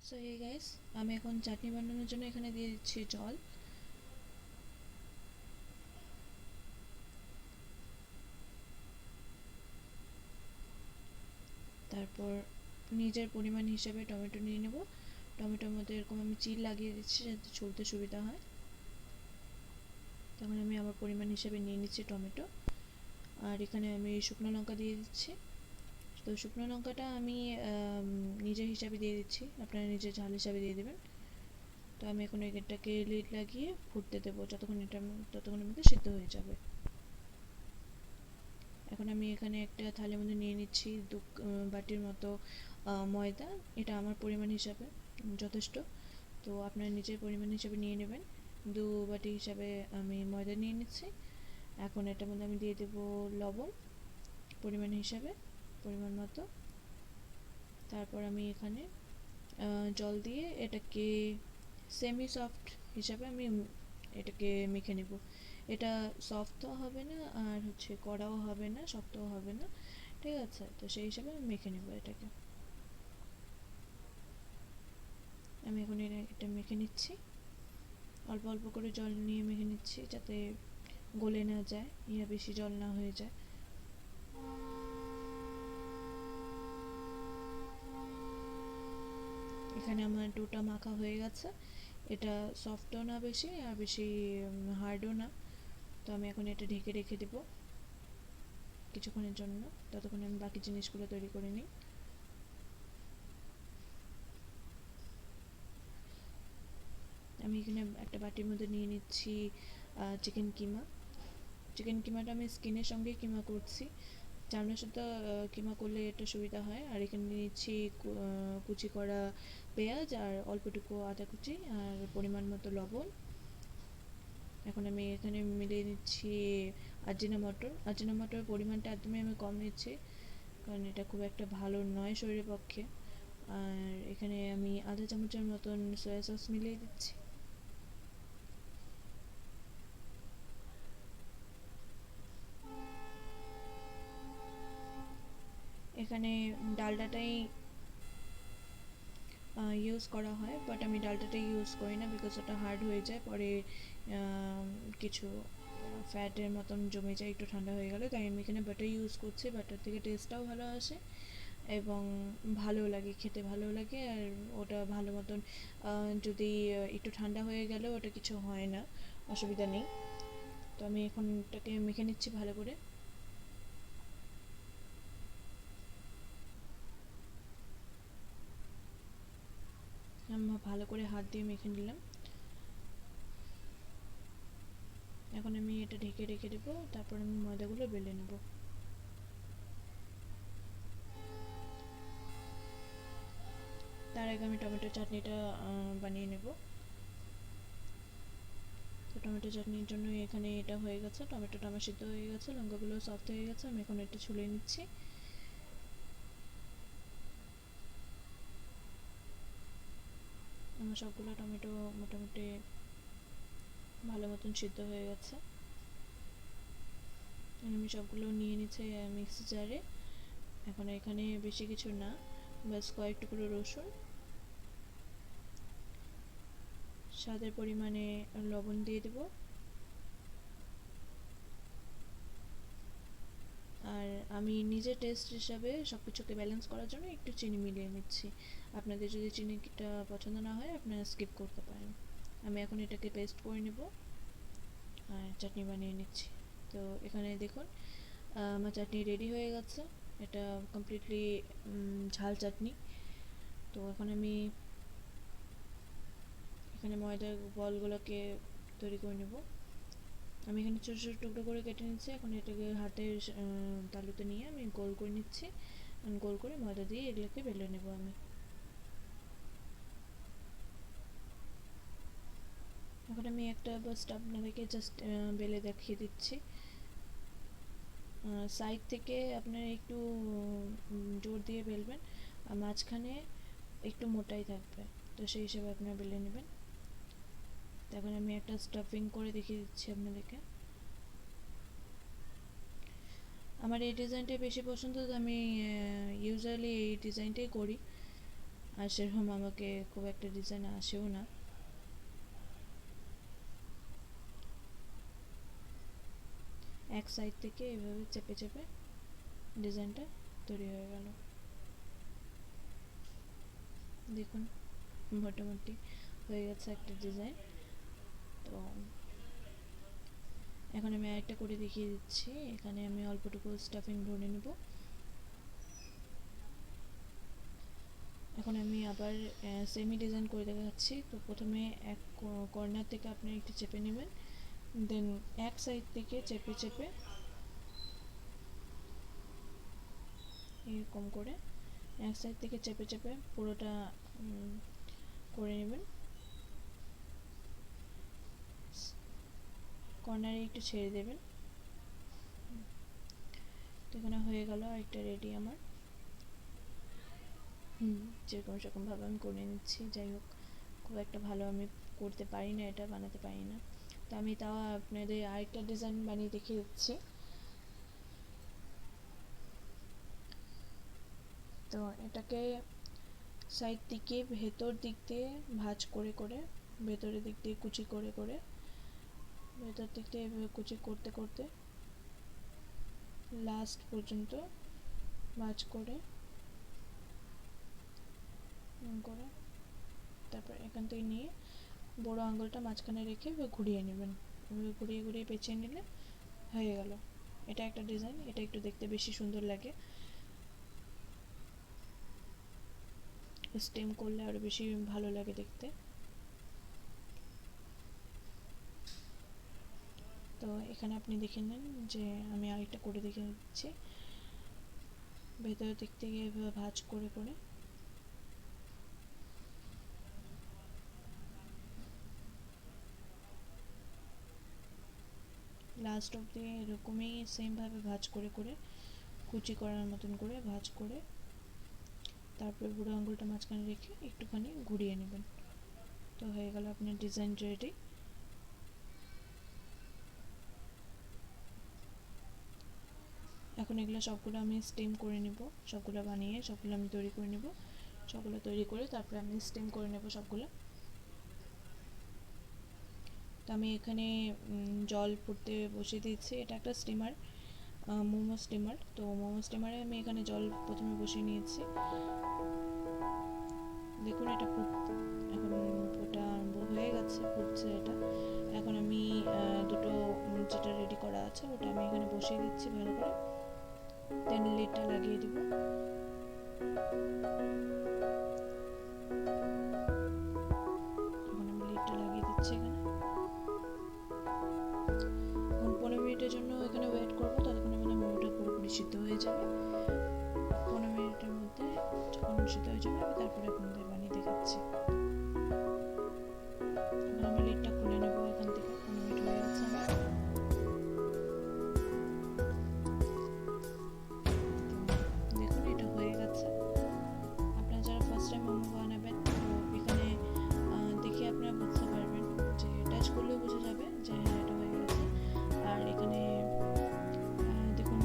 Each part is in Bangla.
সো হে গাইস, আমি এখন চাটনি বানানোর জন্য এখানে দিয়ে দিচ্ছি জল। তারপর নিজের পরিমাণ হিসাবে টমেটো নিয়ে নেব। টমেটোর মধ্যে এরকম আমি চিল লাগিয়ে দিচ্ছি যাতে ছুলতে সুবিধা হয়। তখন আমি আমার পরিমাণ হিসাবে নিয়ে নিচ্ছি টমেটো। আর এখানে আমি শুকনো লঙ্কা দিয়ে দিচ্ছি। তো শুকনো লঙ্কাটা আমি নিজের হিসাবে দিয়ে দিচ্ছি, আপনারা নিজের ঝাল হিসাবে দিয়ে দেবেন। তো আমি এখন এটাকে লিড লাগিয়ে ফুটতে দেবো ততক্ষণের মধ্যে সিদ্ধ হয়ে যাবে। এখন আমি এখানে একটা থালের মধ্যে নিয়ে নিচ্ছি বাটির মতো ময়দা। এটা আমার পরিমাণ হিসাবে যথেষ্ট, তো আপনার নিজের পরিমাণ হিসাবে নিয়ে নেবেন। 2 বাটি হিসাবে আমি ময়দা নিয়ে নিচ্ছি। এখন এটার মধ্যে আমি দিয়ে দেবো লবণ পরিমাণ হিসাবে, পরিমাণ মতো। তারপর আমি এখানে জল দিয়ে এটাকে সেমি সফট হিসাবে আমি এটাকে মেখে নেব। এটা সফটও হবে না আর কড়াও হবে না, শক্তও হবে না, ঠিক আছে? তো সেই হিসাবে আমি মেখে নেব এটাকে। আমি এখন এটা মেখে নিচ্ছি, অল্প অল্প করে জল নিয়ে মেখে নিচ্ছি যাতে গলে না যায় ইয়া বেশি জল না হয়ে যায়। এখানে আমার ডোটা মাখা হয়ে গেছে। এটা সফটও না বেশি আর বেশি হার্ডও না। তো আমি এখন এটা ঢেকে রেখে দেবো কিছুক্ষণের জন্য, ততক্ষণে আমি বাকি জিনিসগুলো তৈরি করে নিই। আমি এখানে একটা বাটির মধ্যে নিয়ে নিচ্ছি চিকেন কিমা। চিকেন কিমাটা আমি স্কিনের সঙ্গে কিমা করছি, চামড়ার সাথে কিমা করলে এটা সুবিধা হয়। আর এখানে নিচ্ছি কুচি করা পেঁয়াজ আর অল্পটুকু আদা কুচি আর পরিমাণ মতো লবণ। এখন আমি এখানে মিলিয়ে নিচ্ছি আজিনা মটর পরিমাণটা একদমই আমি কম নিচ্ছি, কারণ এটা খুব একটা ভালো নয় শরীরের পক্ষে। আর এখানে আমি আধা চামচের মতন সয়া সস মিলিয়ে দিচ্ছি। এখানে ডালডাটাই ইউজ করা হয়, বাট আমি ডালটাটা ইউজ করি না বিকজ ওটা হার্ড হয়ে যায় পরে, কিছু ফ্যাটের মতন জমে যায় একটু ঠান্ডা হয়ে গেলে। তাই আমি এখানে বাটার ইউজ করছি, বাটার থেকে টেস্টটাও ভালো আসে এবং ভালো লাগে, খেতে ভালো লাগে। আর ওটা ভালো মতন যদি একটু ঠান্ডা হয়ে গেলেও ওটা কিছু হয় না, অসুবিধা নেই। তো আমি এখন এটাকে মেখে নিচ্ছি ভালো করে। আমি ভালো করে হাত দিয়ে মেখে নিলাম। এখন আমি এটা ঢেকে রেখে দেবো, তারপর আমি ময়দাগুলো বেলে নেব। তার আগে আমি টমেটো চাটনিটা বানিয়ে নেব। তো টমেটো চাটনির জন্য এখানে এটা হয়ে গেছে, টমেটোটা আমার সিদ্ধ হয়ে গেছে, লঙ্কাগুলো সফট হয়ে গেছে। আমি এখন এটা ছুলে নিচ্ছি। আমার সবগুলো টমেটো মোটামুটি ভালো মতন সিদ্ধ হয়ে গেছে। আমি সবগুলো নিয়ে নিচ্ছি মিক্সি জারে। এখন এখানে বেশি কিছু না, বাস কয়েক টুকরো রসুন, স্বাদের পরিমাণে লবণ দিয়ে দেবো। আর আমি নিজের টেস্ট হিসাবে সব কিছুকে ব্যালেন্স করার জন্য একটু চিনি মিলিয়ে নিচ্ছি। আপনাদের যদি চিনিটা পছন্দ না হয় আপনারা স্কিপ করতে পারেন। আমি এখন এটাকে পেস্ট করে নেব আর চাটনি বানিয়ে নিচ্ছি। তো এখানে দেখুন আমার চাটনি রেডি হয়ে গেছে। এটা কমপ্লিটলি ঝাল চাটনি। তো এখন আমি এখানে ময়দার বলগুলোকে তৈরি করে নেব। আমি এখানে ছোটো ছোটো টুকরো করে কেটে নিচ্ছি। এখন এটাকে হাতের তালুতে নিয়ে আমি গোল করে নিচ্ছি। গোল করে ময়দা দিয়ে এগুলোকে বেলে নেব আমি। এখন আমি একটা জাস্ট আপনাদেরকে বেলে দেখিয়ে দিচ্ছি। সাইড থেকে আপনারা একটু জোর দিয়ে বেলবেন, আর মাঝখানে একটু মোটাই থাকবে, তো সেই হিসেবে আপনারা বেলে নেবেন। তো এখন আমি একটা স্টাফিং করে দেখিয়ে দিচ্ছি আপনাদেরকে। আমার এই ডিজাইনটাই বেশি পছন্দ, তো আমি ইউজুয়ালি এই ডিজাইনটাই করি। আর সেরকম আমাকে খুব একটা ডিজাইন আসেও না। এক সাইড থেকে এভাবে চেপে চেপে ডিজাইনটা তৈরি হয়ে গেল। দেখুন মোটামুটি হয়ে গেছে একটা ডিজাইন। তো এখন আমি আরেকটা করে দেখিয়ে দিচ্ছি। এখানে আমি অল্পটুকু স্টাফিং ভরে নেব। এখন আমি আবার সেমি ডিজাইন করে দেখাচ্ছি। তো প্রথমে এক কর্নার থেকে আপনি একটু চেপে নেবেন, দেন এক সাইড থেকে চেপে চেপে এরকম করে এক সাইড থেকে চেপে চেপে পুরোটা করে নেবেন। কর্নারে একটু ছেড়ে দেবেন। তো এখানে হয়ে গেল আরেকটা রেডি আমার। যেরকম সেরকমভাবে আমি করে নিচ্ছি। যাই হোক, খুব একটা ভালো আমি করতে পারি না, এটা বানাতে পারি না। তো আমি তাও আপনাদের আরেকটা ডিজাইন বানিয়ে দেখিয়ে দিচ্ছি। তো এটাকে সাইড দিকে ভেতর দিক দিয়ে ভাঁজ করে করে, ভেতরের দিক দিয়ে কুচি করে করে, ভেতর দিক দিয়ে এভাবে কুচি করতে করতে লাস্ট পর্যন্ত ভাঁজ করে করে তারপর এখান থেকে নিয়ে বড় আঙুলটা মাঝখানে রেখে ঘুরিয়ে নেবেন। ঘুরিয়ে ঘুরিয়ে পেঁচিয়ে নিলে হয়ে গেল। এটা একটা ডিজাইন। এটা একটু দেখতে বেশি সুন্দর লাগে, স্টেম করলে আরো বেশি ভালো লাগে দেখতে। তো এখানে আপনি দেখে নেন যে আমি আরেকটা করে দেখে দিচ্ছি। ভেতরের দিক থেকে এভাবে ভাঁজ করে করে লাস্ট অবধি এরকমই সেমভাবে ভাঁজ করে করে কুচি করার মতন করে ভাঁজ করে তারপরে বুড়ো আঙুলটা মাঝখানে রেখে একটুখানি ঘুরিয়ে নেবেন। তো হয়ে গেল আপনার ডিজাইন রেডি। এখন এগুলো সবগুলো আমি স্টিম করে নেব। সবগুলো বানিয়ে সবগুলো আমি তৈরি করে নেব। সবগুলো তৈরি করে তারপরে আমি স্টিম করে নেব সবগুলো। তো আমি এখানে জল ফুটতে বসিয়ে দিয়েছি। এটা একটা স্টিমার, মোমো স্টিমার। তো মোমো স্টিমারে আমি এখানে জল প্রথমে বসিয়ে নিয়েছি। দেখুন এটা এখন ফোটা আরম্ভ হয়ে গেছে, ফুটছে এটা। এখন আমি দুটো যেটা রেডি করা আছে ওটা আমি এখানে বসিয়ে দিচ্ছি ভালো করে, দেন লিডটা লাগিয়ে দেবো। এখন আমি লিডটা লাগিয়ে দিচ্ছি এখানে। এখন 15 মিনিটের জন্য এখানে ওয়েট করবো, ততক্ষণে মানে মোমোটা পুরোপুরি সিদ্ধ হয়ে যাবে। 15 মিনিটের মধ্যে যখন সিদ্ধ হয়ে যাবে আমি তারপরে আপনাদের বানিয়ে দেখাচ্ছি। এখন আমি লিডটা খুলে নেবো এখান থেকে। 15 মিনিট হয়ে গেছে আমার। দেখুন এটা হয়ে গেছে। আপনারা যারা ফার্স্ট টাইম মোমো বানাবেন তো এখানে দেখে আপনারা বুঝতে পারবেন, যে টাচ করলেও বোঝা যাবে যে হ্যাঁ এটা হয়ে গেছে। আর এখানে দেখুন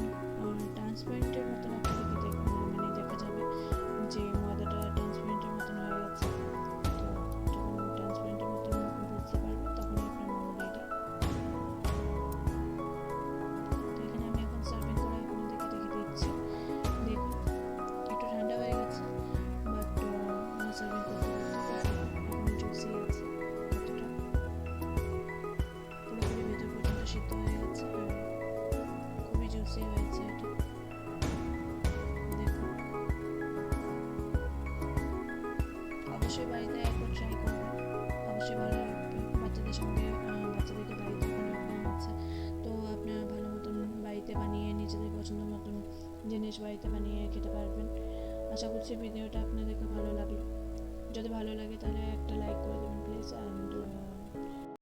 ট্রান্সপারেন্টের মতন আপনাদেরকে মানে দেখা যাবে যে ময়দাটা ট্রান্সপারেন্টের মতন হয়ে গেছে। তো যখন ট্রান্সপারেন্টের মতন বুঝতে পারবেন তখনই আপনার মোমো রেডি। তো এখানে আমি এখন সার্ভিং করে আপনাদেরকে দেখে দিচ্ছি। দেখুন একটু ঠান্ডা হয়ে গেছে, বাট সার্ভিং করতে করতে এখনো জুসি আছে। কতটা পুরোপুরি ভেতর পর্যন্ত সিদ্ধ হয়ে গেছে আর খুবই জুসি হয়েছে এটা। দেখুন অবশ্যই বাড়িতে একবার ট্রাই করবেন, অবশ্যই ভালো লাগবে। বাচ্চাদের সঙ্গে বাচ্চাদেরকে বাড়িতে কোনো প্রবলেম আছে তো আপনারা ভালো মতন বাড়িতে বানিয়ে নিজেদের পছন্দ মতন জিনিস বাড়িতে বানিয়ে খেতে পারবেন। আশা করছি ভিডিওটা আপনাদেরকে ভালো লাগলো। যদি ভালো লাগে তাহলে একটা লাইক করে দেবেন প্লিজ, অ্যান্ড